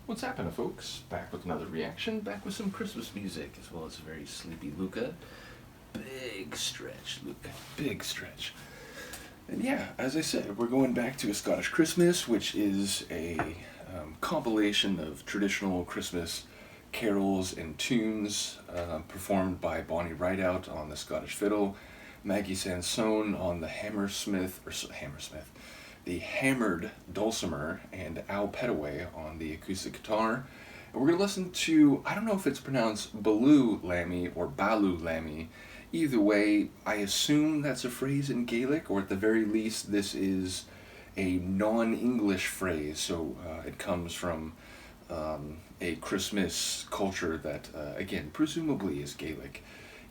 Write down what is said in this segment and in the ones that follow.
What's happening, folks? Back with another reaction, back with some Christmas music, as well as a very sleepy Luca. Big stretch, Luca, big stretch. And yeah, as I said, we're going back to A Scottish Christmas, which is a compilation of traditional Christmas carols and tunes performed by Bonnie Rideout on the Scottish fiddle, Maggie Sansone on the the hammered dulcimer, and Al Petaway on the acoustic guitar. And we're going to listen to, I don't know if it's pronounced Baloo Lammy or Baloo Lammy. Either way, I assume that's a phrase in Gaelic, or at the very least, this is a non-English phrase, so it comes from a Christmas culture that, again, presumably is Gaelic.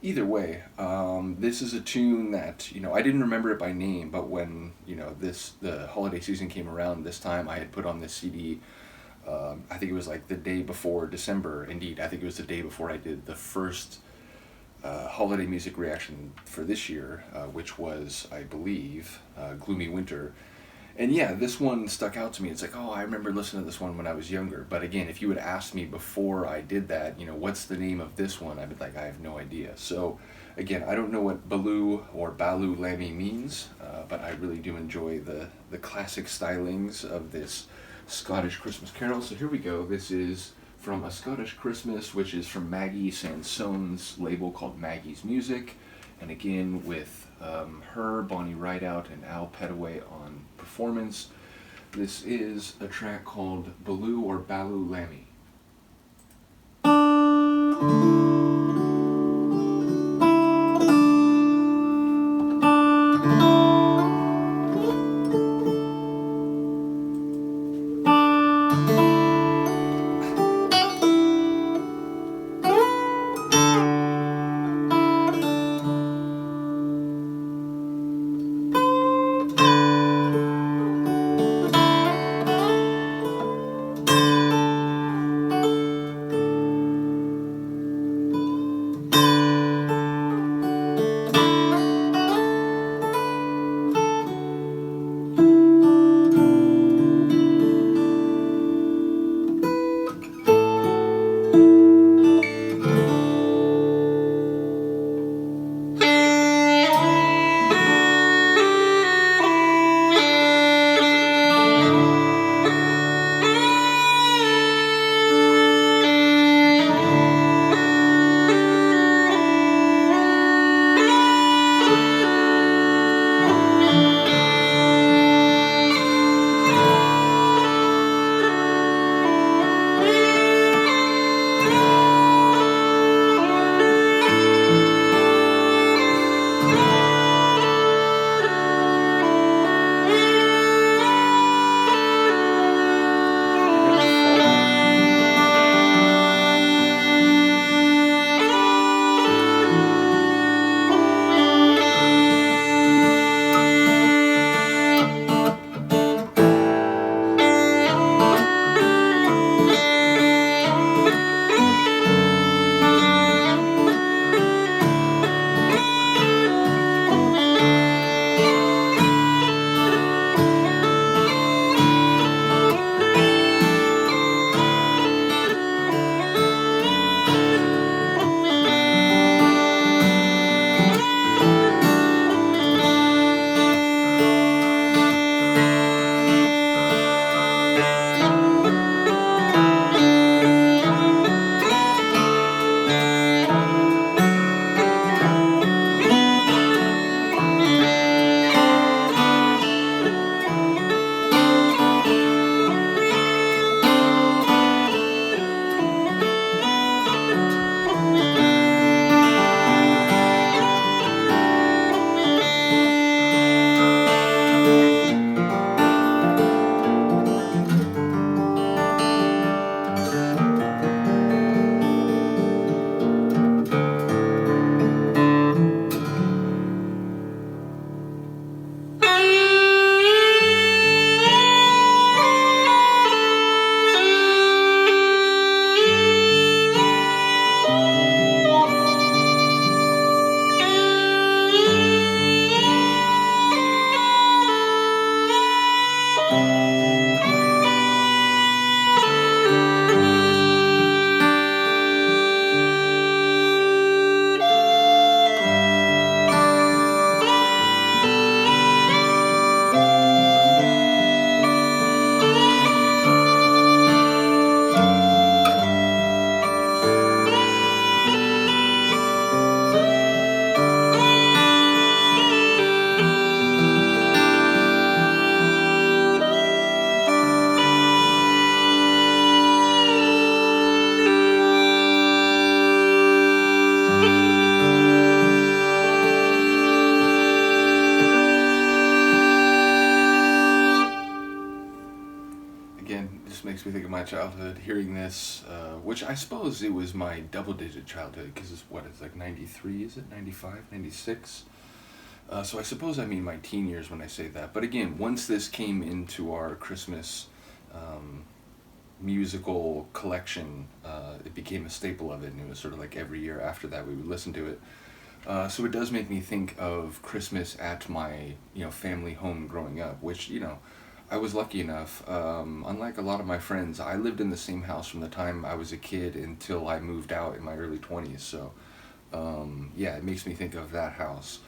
Either way, this is a tune that, I didn't remember it by name, but when, the holiday season came around this time, I had put on this CD, I think it was like the day before December. Indeed, I think it was the day before I did the first holiday music reaction for this year, which was, I believe, Gloomy Winter. And yeah, this one stuck out to me. It's like, oh, I remember listening to this one when I was younger. But again, if you had asked me before I did that, what's the name of this one? I'd be like, I have no idea. So again, I don't know what Baloo or Baloo Lammy means, but I really do enjoy the classic stylings of this Scottish Christmas carol. So here we go. This is from A Scottish Christmas, which is from Maggie Sansone's label called Maggie's Music. And again, with her, Bonnie Rideout, and Al Petaway on performance. This is a track called Baloo or Baloo Lammy. of my childhood hearing this, which I suppose it was my double-digit childhood because it's like 93, is it? 95, 96? So I suppose I mean my teen years when I say that. But again, once this came into our Christmas um, musical collection, it became a staple of it, and it was sort of like every year after that we would listen to it. So it does make me think of Christmas at my family home growing up, which I was lucky enough. Unlike a lot of my friends, I lived in the same house from the time I was a kid until I moved out in my early 20s. So yeah, it makes me think of that house.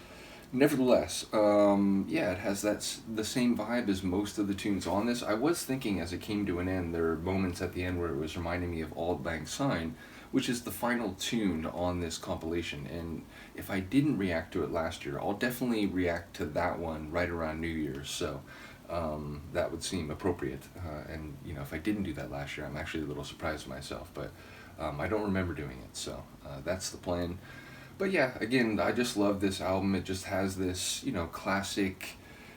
Nevertheless, yeah, it has the same vibe as most of the tunes on this. I was thinking as it came to an end, there were moments at the end where it was reminding me of Auld Lang Syne, which is the final tune on this compilation. And if I didn't react to it last year, I'll definitely react to that one right around New Year's. So that would seem appropriate. And if I didn't do that last year, I'm actually a little surprised myself. But I don't remember doing it, so that's the plan. But yeah, again, I just love this album. It just has this, classic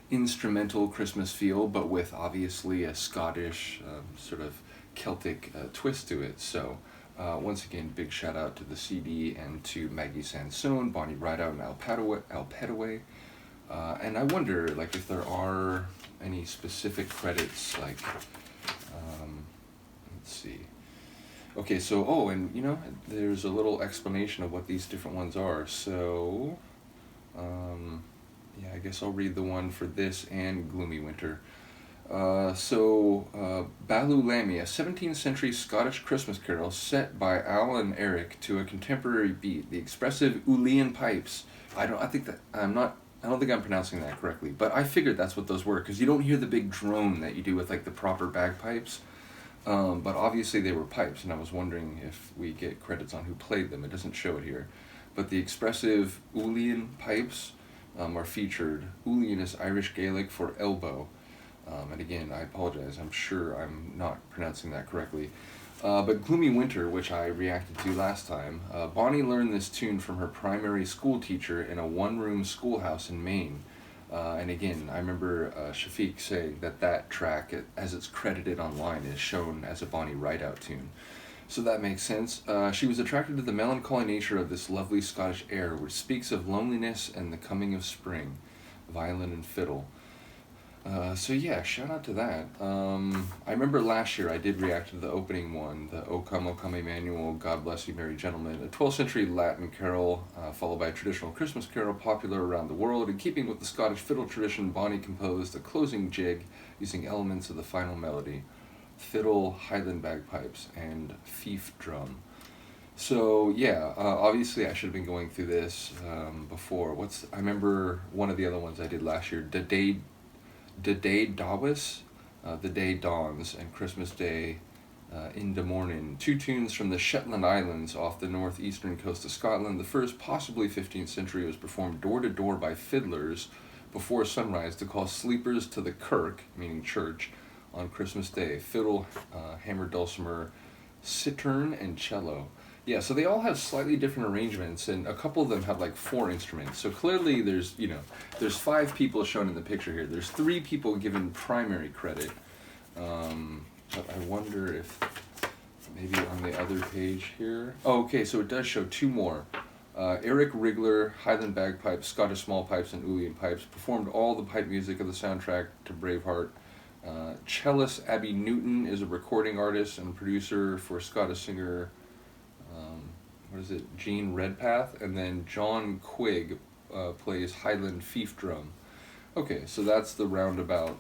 instrumental Christmas feel, but with obviously a Scottish sort of Celtic twist to it. So once again, big shout out to the CD and to Maggie Sansone, Bonnie Rideout, and Al Petaway. And I wonder, like, if there are any specific credits, like, let's see. Okay, so, and there's a little explanation of what these different ones are. So, yeah, I guess I'll read the one for this and Gloomy Winter. Baloo Lammy, a 17th century Scottish Christmas carol set by Al and Eric to a contemporary beat. The expressive Uilleann pipes. I don't think I'm pronouncing that correctly, but I figured that's what those were, because you don't hear the big drone that you do with like the proper bagpipes. But obviously they were pipes, and I was wondering if we get credits on who played them. It doesn't show it here. But the expressive Uilleann pipes are featured. Uilleann is Irish Gaelic for elbow. And again, I apologize, I'm sure I'm not pronouncing that correctly. But Gloomy Winter, which I reacted to last time, Bonnie learned this tune from her primary school teacher in a one-room schoolhouse in Maine. And again, I remember Shafiq saying that track, as it's credited online, is shown as a Bonnie Rideout tune. So that makes sense. She was attracted to the melancholy nature of this lovely Scottish air, which speaks of loneliness and the coming of spring, violin and fiddle. So yeah, shout out to that. I remember last year I did react to the opening one, the O Come Emmanuel, God Bless You Merry Gentlemen, a 12th century Latin carol, followed by a traditional Christmas carol popular around the world. In keeping with the Scottish fiddle tradition, Bonnie composed a closing jig using elements of the final melody, fiddle, Highland bagpipes, and fief drum. So yeah, obviously I should have been going through this before. I remember one of the other ones I did last year, The Day Dawis, The Day Dawns, and Christmas Day in the Morning. Two tunes from the Shetland Islands off the northeastern coast of Scotland. The first, possibly 15th century, was performed door to door by fiddlers before sunrise to call sleepers to the kirk, meaning church, on Christmas Day. Fiddle, hammer, dulcimer, cittern, and cello. Yeah, so they all have slightly different arrangements, and a couple of them have like 4 instruments. So clearly there's 5 people shown in the picture here. There's 3 people given primary credit. But I wonder if maybe on the other page here. Oh, okay, so it does show 2 more. Eric Rigler, Highland bagpipes, Scottish small pipes, and Uilleann pipes, performed all the pipe music of the soundtrack to Braveheart. Cellist Abby Newton is a recording artist and producer for Scottish singer Gene Redpath, and then John Quigg plays Highland fief drum. Okay, so that's the roundabout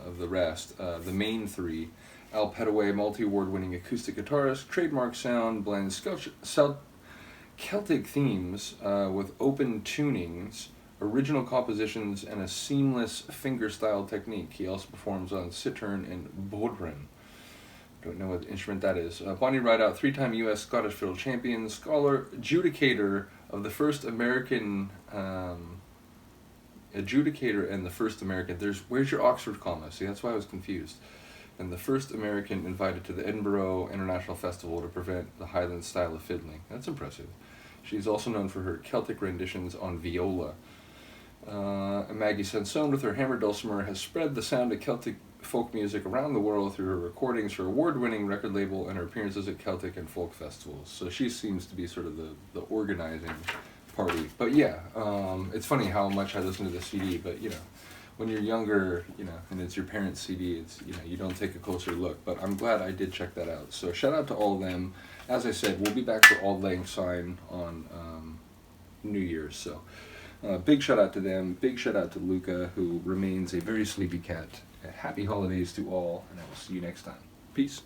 of the rest. The main 3, Al Petaway, multi-award-winning acoustic guitarist, trademark sound, blends Celtic themes with open tunings, original compositions, and a seamless finger-style technique. He also performs on cittern and bodhran. Don't know what instrument that is. Bonnie Rideout, 3-time U.S. Scottish fiddle champion, scholar, adjudicator of the first American, adjudicator and the first American. Where's your Oxford comma? See, that's why I was confused. And the first American invited to the Edinburgh International Festival to present the Highland style of fiddling. That's impressive. She's also known for her Celtic renditions on viola. Maggie Sansone, with her hammer dulcimer, has spread the sound of Celtic folk music around the world through her recordings, her award-winning record label, and her appearances at Celtic and folk festivals. So she seems to be sort of the organizing party. But yeah, it's funny how much I listen to the CD, but when you're younger, and it's your parents' CD, it's, you don't take a closer look. But I'm glad I did check that out. So shout out to all of them. As I said, we'll be back for Auld Lang Syne on New Year's. So big shout out to them. Big shout out to Luca, who remains a very sleepy cat. Happy holidays to all, and I will see you next time. Peace.